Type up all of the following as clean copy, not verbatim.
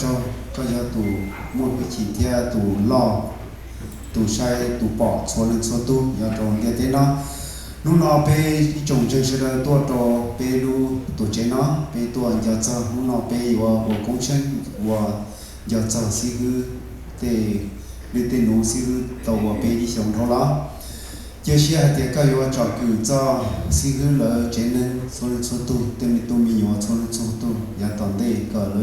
cho có giờ tụ một cái chỉ theo tụ lò tụ sai tụ bỏ số lên số tu giờ trồng cái thế nó lúc nó pe trồng chơi chơi là tua trò pe lu tụ chơi nó pe tua giờ chờ lúc nó pe vào công chân vào giờ chờ xí hư để để nấu xí hư tàu vào pe đi sống thôi đó giờ xe thì cái vào chọn cử cho xí hư là trên lên số lên số tu tên mình tu mình vào số lên số tu giờ toàn đây cỡ là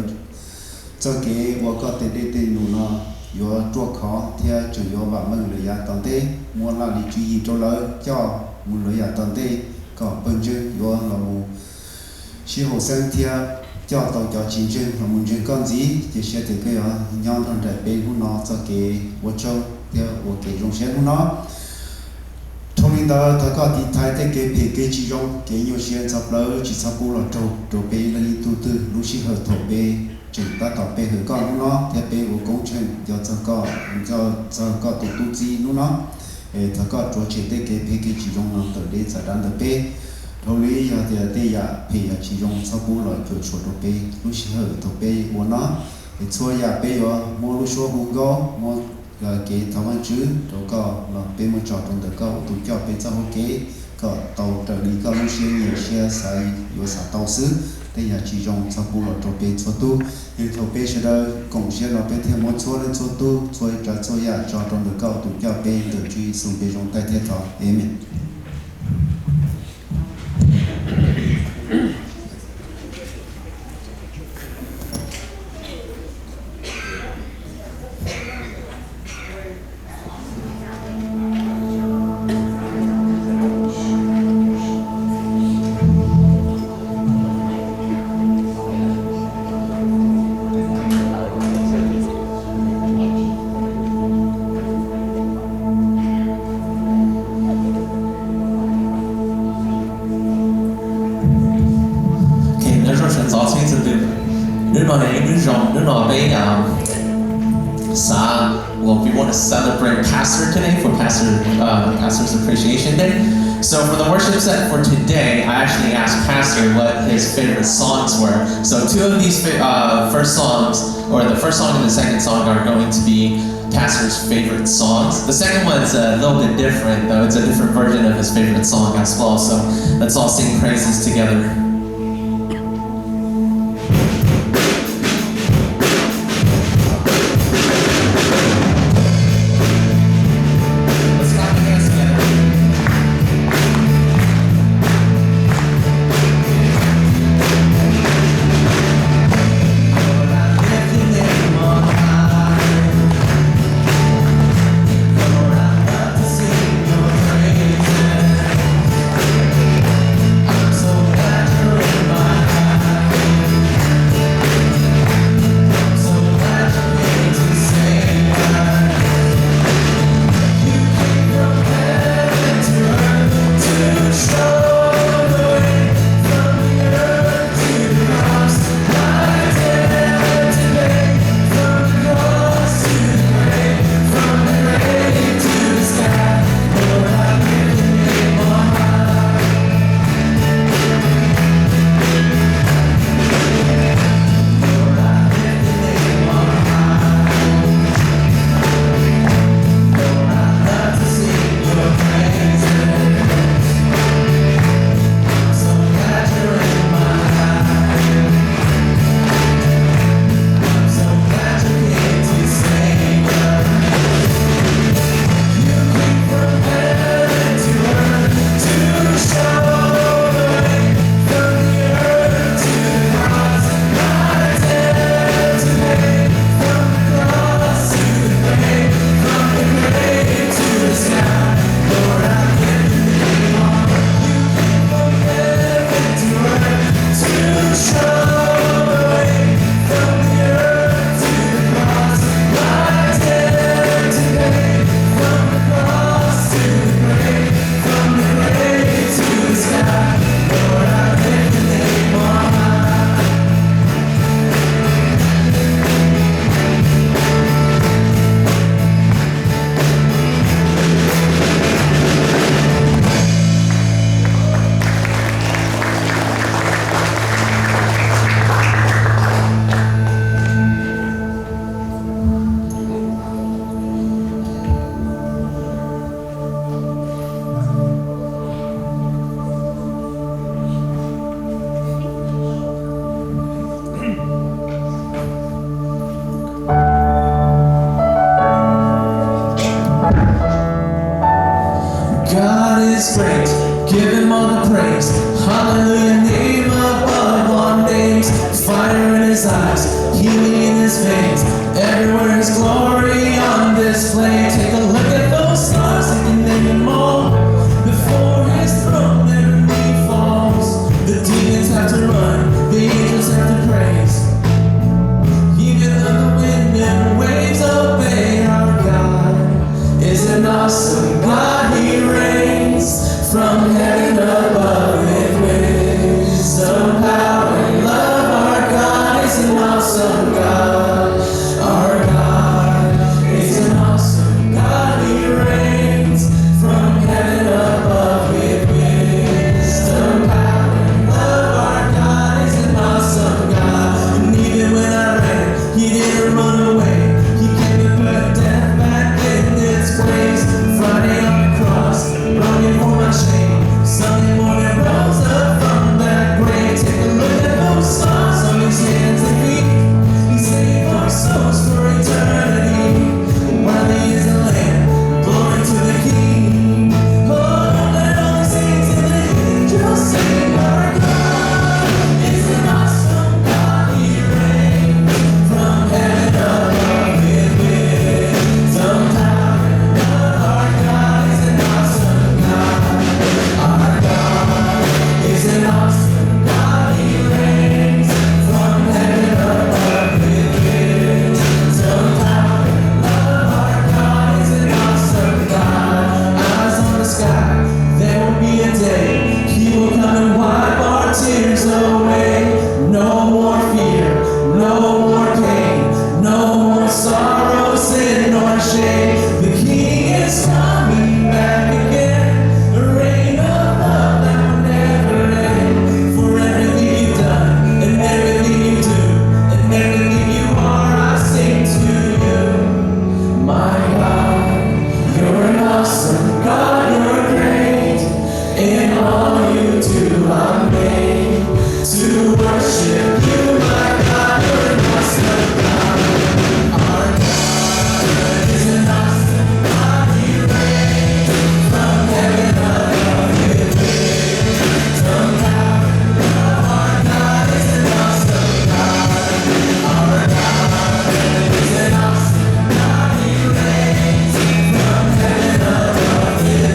cho cái vào có thể để nấu nó yo chua khó theo chủ yếu và mừng lưỡi ya toàn tế muốn là đi chú ý cho lỡ cho muốn lưỡi ya toàn tế có bên trên yo là một sĩ hồ sen theo cho tàu cho chính trên là muốn trên con gì thì sẽ từ cái nhau thằng trẻ bên của nó cho cái vô châu theo của cái trong xe của nó thông tin đó thằng có thì thay thế cái chỉ trong cái nhiều xe sắp lỡ chỉ sắp bù là trâu bên là đi tu tư lúc sĩ hợp thổ bên chúng ta tập về hướng con nó theo về của công trình cho có tụ tụ gì nó thà có chỗ chỉ để cái chỉ dùng nó từ để giải đàn được về rồi lý giờ thì để giờ thì chỉ dùng sau bù lại chỗ chỗ được về lúc chỉ hơi được về của nó thì xua giờ về rồi mua lúc xua không có mua cái thằng anh chứ rồi có là về một trò trong được có tụ cho về sau cái có tàu trở đi có lúc xe nhiều xe xài vô xả tàu xứ đây là chỉ dùng sau bù lại chỗ về số tu nhưng thầu về sẽ đỡ công sẽ là về thêm một số lên số tu số cho ya cho trong được có tụ cho về từ truy xuống về trong tay thiết thọ amen. Well, we want to celebrate Pastor today for Pastor's Appreciation Day. So for the worship set for today, I actually asked Pastor what his favorite songs were. So two of these first songs, or the first song and the second song, are going to be Pastor's favorite songs. The second one's a little bit different, though. It's a different version of his favorite song as well. So let's all sing praises together. So glad praise. Hallelujah, name above all names. Fire in his eyes, healing in his veins. Everywhere his glory on display. Take a look at those stars, they can name them all. Before his throne, every knee falls. The demons have to run, the angels have to praise. Even though the wind and waves obey, our God is an awesome God. He reigns from heaven above with wisdom, power, and love. Our God is an awesome God. Our God is an awesome God. He reigns from heaven above with wisdom, power, and love. Our God is an awesome God. And even when I ran, he didn't run away. He came and put death back in its place. Friday on the cross, running for my shame. Sunday morning rose up from that grave. Take a look at those stars on his hands and feet. He saved our souls for eternity. While he is a lamb, glory to the King. Oh, let all the saints and the angels sing. Our God is an awesome God. He reigns from heaven above with wisdom, power, and love. Our God is an awesome God. Our God is an awesome God. He reigns from heaven above with wisdom, power, and love. Our God is an awesome God. Eyes on the sky, there will be a day. He will come and wipe our tears away. No more fear, no more pain, no more sorrow, sin, nor shame. The King is coming back again. A reign of love that will never end. For everything you've done, and everything you do, and everything you are, I sing to you. My God, you're an awesome God, you're great. In all you do, I'm made to worship you. My God, you're an awesome God. Our God is an awesome God. He reigns from heaven above with wisdom, power, and love. Our God is an awesome God. Our God is an awesome God. He reigns from heaven above with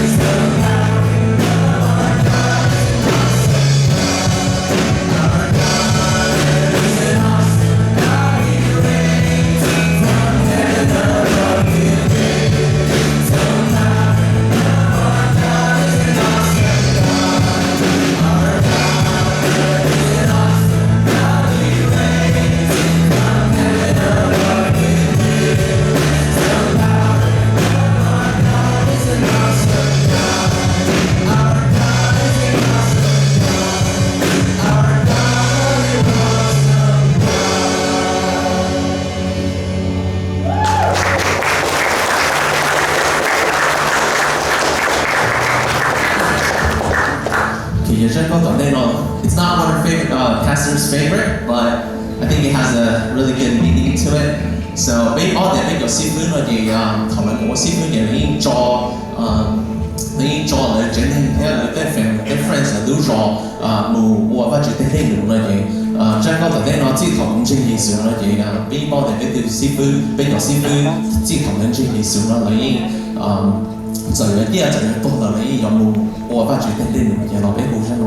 wisdom, power, and love. Our God is an awesome God. Our God is an awesome God. He reigns from heaven above with wisdom, power, and love. Our God is an awesome God. Our God is an awesome God. He reigns from heaven above with wisdom, power, and love. Our God is an awesome God. Our God is an awesome God. Our God is an awesome It's not one of pastor's favorite, but I think it has a really good meaning to it. So 俾我哋呢個師傅我哋同埋我師傅嘅已經做了整體嘅啲 friends 都做冇話住啲內容嘅嘢將嗰度啲我知同咁專業上嘅嘢㗎，俾我哋啲師傅俾個師傅知同咁專業上啦，已經就有啲人就要多到你有冇話住啲內容嘅嘢落俾好新咯。